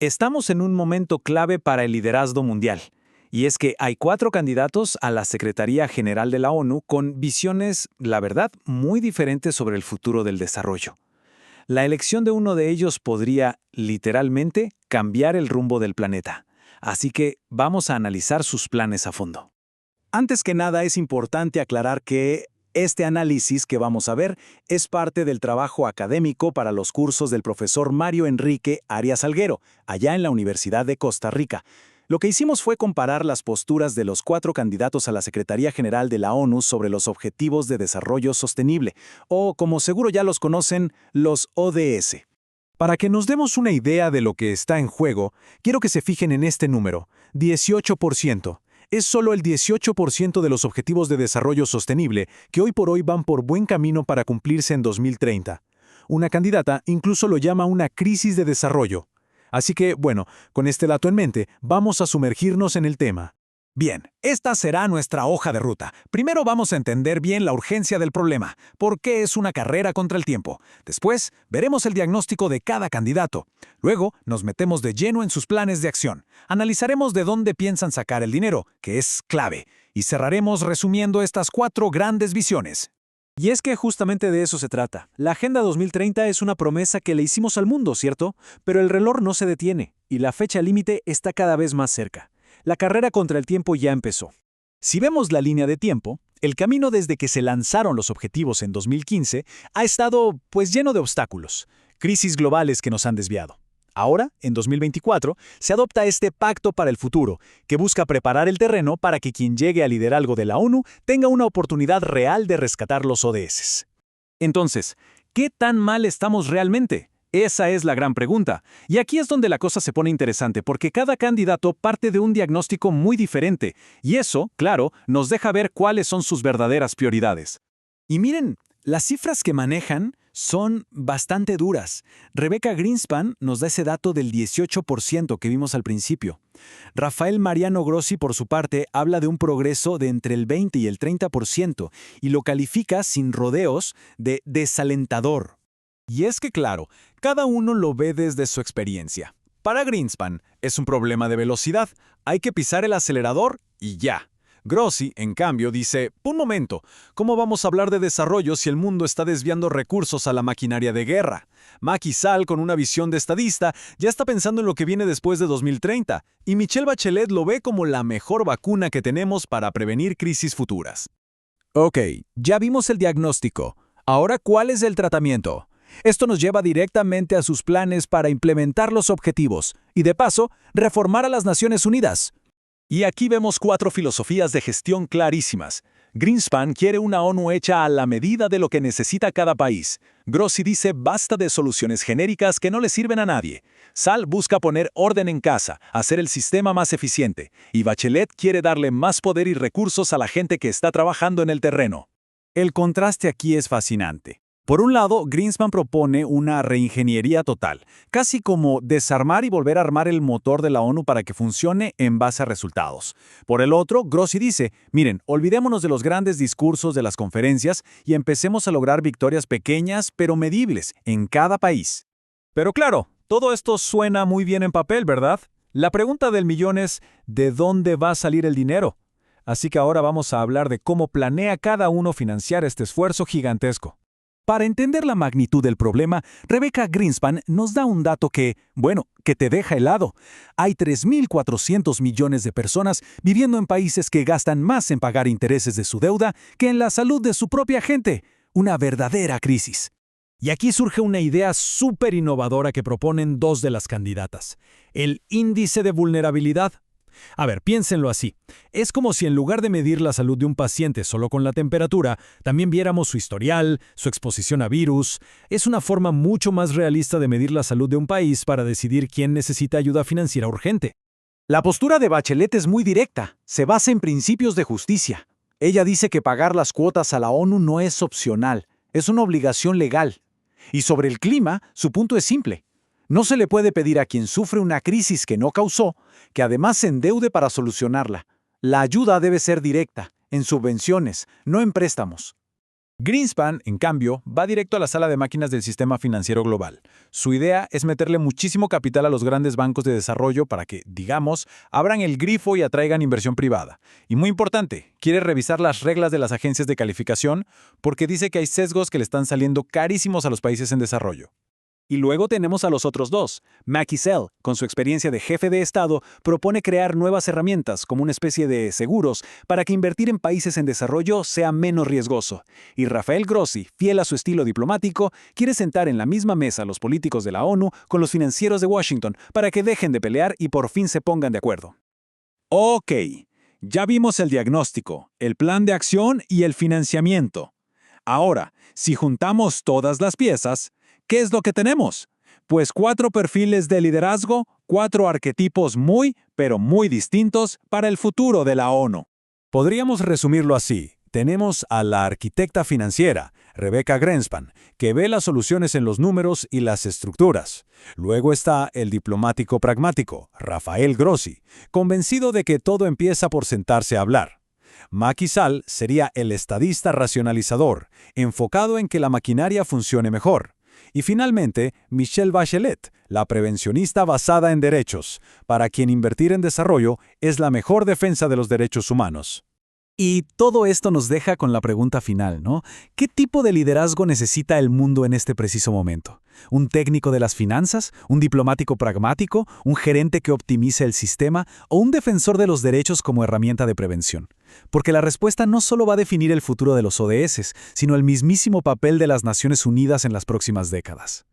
Estamos en un momento clave para el liderazgo mundial, y es que hay 4 candidatos a la Secretaría General de la ONU con visiones, la verdad, muy diferentes sobre el futuro del desarrollo. La elección de uno de ellos podría, literalmente, cambiar el rumbo del planeta. Así que vamos a analizar sus planes a fondo. Antes que nada, es importante aclarar que este análisis que vamos a ver es parte del trabajo académico para los cursos del profesor Mario Enrique Arias Salguero, allá en la Universidad de Costa Rica. Lo que hicimos fue comparar las posturas de los 4 candidatos a la Secretaría General de la ONU sobre los Objetivos de Desarrollo Sostenible, o como seguro ya los conocen, los ODS. Para que nos demos una idea de lo que está en juego, quiero que se fijen en este número, 18%. Es solo el 18% de los Objetivos de Desarrollo Sostenible que hoy por hoy van por buen camino para cumplirse en 2030. Una candidata incluso lo llama una crisis de desarrollo. Así que, bueno, con este dato en mente, vamos a sumergirnos en el tema. Bien, esta será nuestra hoja de ruta. Primero vamos a entender bien la urgencia del problema, por qué es una carrera contra el tiempo. Después, veremos el diagnóstico de cada candidato. Luego, nos metemos de lleno en sus planes de acción. Analizaremos de dónde piensan sacar el dinero, que es clave. Y cerraremos resumiendo estas 4 grandes visiones. Y es que justamente de eso se trata. La Agenda 2030 es una promesa que le hicimos al mundo, ¿cierto? Pero el reloj no se detiene, y la fecha límite está cada vez más cerca. La carrera contra el tiempo ya empezó. Si vemos la línea de tiempo, el camino desde que se lanzaron los objetivos en 2015 ha estado, pues, lleno de obstáculos, crisis globales que nos han desviado. Ahora, en 2024, se adopta este Pacto para el Futuro, que busca preparar el terreno para que quien llegue al liderazgo de la ONU tenga una oportunidad real de rescatar los ODS. Entonces, ¿qué tan mal estamos realmente? Esa es la gran pregunta. Y aquí es donde la cosa se pone interesante, porque cada candidato parte de un diagnóstico muy diferente, y eso, claro, nos deja ver cuáles son sus verdaderas prioridades. Y miren, las cifras que manejan son bastante duras. Rebecca Greenspan nos da ese dato del 18% que vimos al principio. Rafael Mariano Grossi, por su parte, habla de un progreso de entre el 20 y el 30% y lo califica sin rodeos de desalentador. Y es que, claro, cada uno lo ve desde su experiencia. Para Greenspan, es un problema de velocidad. Hay que pisar el acelerador y ya. Grossi, en cambio, dice, un momento, ¿cómo vamos a hablar de desarrollo si el mundo está desviando recursos a la maquinaria de guerra? Macky Sall, con una visión de estadista, ya está pensando en lo que viene después de 2030, y Michelle Bachelet lo ve como la mejor vacuna que tenemos para prevenir crisis futuras. Ok, ya vimos el diagnóstico. Ahora, ¿cuál es el tratamiento? Esto nos lleva directamente a sus planes para implementar los objetivos y, de paso, reformar a las Naciones Unidas. Y aquí vemos 4 filosofías de gestión clarísimas. Greenspan quiere una ONU hecha a la medida de lo que necesita cada país. Grossi dice basta de soluciones genéricas que no le sirven a nadie. Sall busca poner orden en casa, hacer el sistema más eficiente. Y Bachelet quiere darle más poder y recursos a la gente que está trabajando en el terreno. El contraste aquí es fascinante. Por un lado, Greenspan propone una reingeniería total, casi como desarmar y volver a armar el motor de la ONU para que funcione en base a resultados. Por el otro, Grossi dice, miren, olvidémonos de los grandes discursos de las conferencias y empecemos a lograr victorias pequeñas pero medibles en cada país. Pero claro, todo esto suena muy bien en papel, ¿verdad? La pregunta del millón es, ¿de dónde va a salir el dinero? Así que ahora vamos a hablar de cómo planea cada uno financiar este esfuerzo gigantesco. Para entender la magnitud del problema, Rebecca Greenspan nos da un dato que te deja helado. Hay 3.400 millones de personas viviendo en países que gastan más en pagar intereses de su deuda que en la salud de su propia gente. Una verdadera crisis. Y aquí surge una idea súper innovadora que proponen 2 de las candidatas. El índice de vulnerabilidad. A ver, piénsenlo así. Es como si en lugar de medir la salud de un paciente solo con la temperatura, también viéramos su historial, su exposición a virus. Es una forma mucho más realista de medir la salud de un país para decidir quién necesita ayuda financiera urgente. La postura de Bachelet es muy directa. Se basa en principios de justicia. Ella dice que pagar las cuotas a la ONU no es opcional, es una obligación legal. Y sobre el clima, su punto es simple. No se le puede pedir a quien sufre una crisis que no causó, que además se endeude para solucionarla. La ayuda debe ser directa, en subvenciones, no en préstamos. Greenspan, en cambio, va directo a la sala de máquinas del sistema financiero global. Su idea es meterle muchísimo capital a los grandes bancos de desarrollo para que, digamos, abran el grifo y atraigan inversión privada. Y muy importante, quiere revisar las reglas de las agencias de calificación porque dice que hay sesgos que le están saliendo carísimos a los países en desarrollo. Y luego tenemos a los otros dos. Macky Sall, con su experiencia de jefe de Estado, propone crear nuevas herramientas, como una especie de seguros, para que invertir en países en desarrollo sea menos riesgoso. Y Rafael Grossi, fiel a su estilo diplomático, quiere sentar en la misma mesa a los políticos de la ONU con los financieros de Washington para que dejen de pelear y por fin se pongan de acuerdo. Ok, ya vimos el diagnóstico, el plan de acción y el financiamiento. Ahora, si juntamos todas las piezas, ¿qué es lo que tenemos? Pues 4 perfiles de liderazgo, 4 arquetipos muy, pero muy distintos para el futuro de la ONU. Podríamos resumirlo así. Tenemos a la arquitecta financiera, Rebecca Greenspan, que ve las soluciones en los números y las estructuras. Luego está el diplomático pragmático, Rafael Grossi, convencido de que todo empieza por sentarse a hablar. Macky Sall sería el estadista racionalizador, enfocado en que la maquinaria funcione mejor. Y finalmente, Michelle Bachelet, la prevencionista basada en derechos, para quien invertir en desarrollo es la mejor defensa de los derechos humanos. Y todo esto nos deja con la pregunta final, ¿no? ¿Qué tipo de liderazgo necesita el mundo en este preciso momento? ¿Un técnico de las finanzas? ¿Un diplomático pragmático? ¿Un gerente que optimice el sistema? ¿O un defensor de los derechos como herramienta de prevención? Porque la respuesta no solo va a definir el futuro de los ODS, sino el mismísimo papel de las Naciones Unidas en las próximas décadas.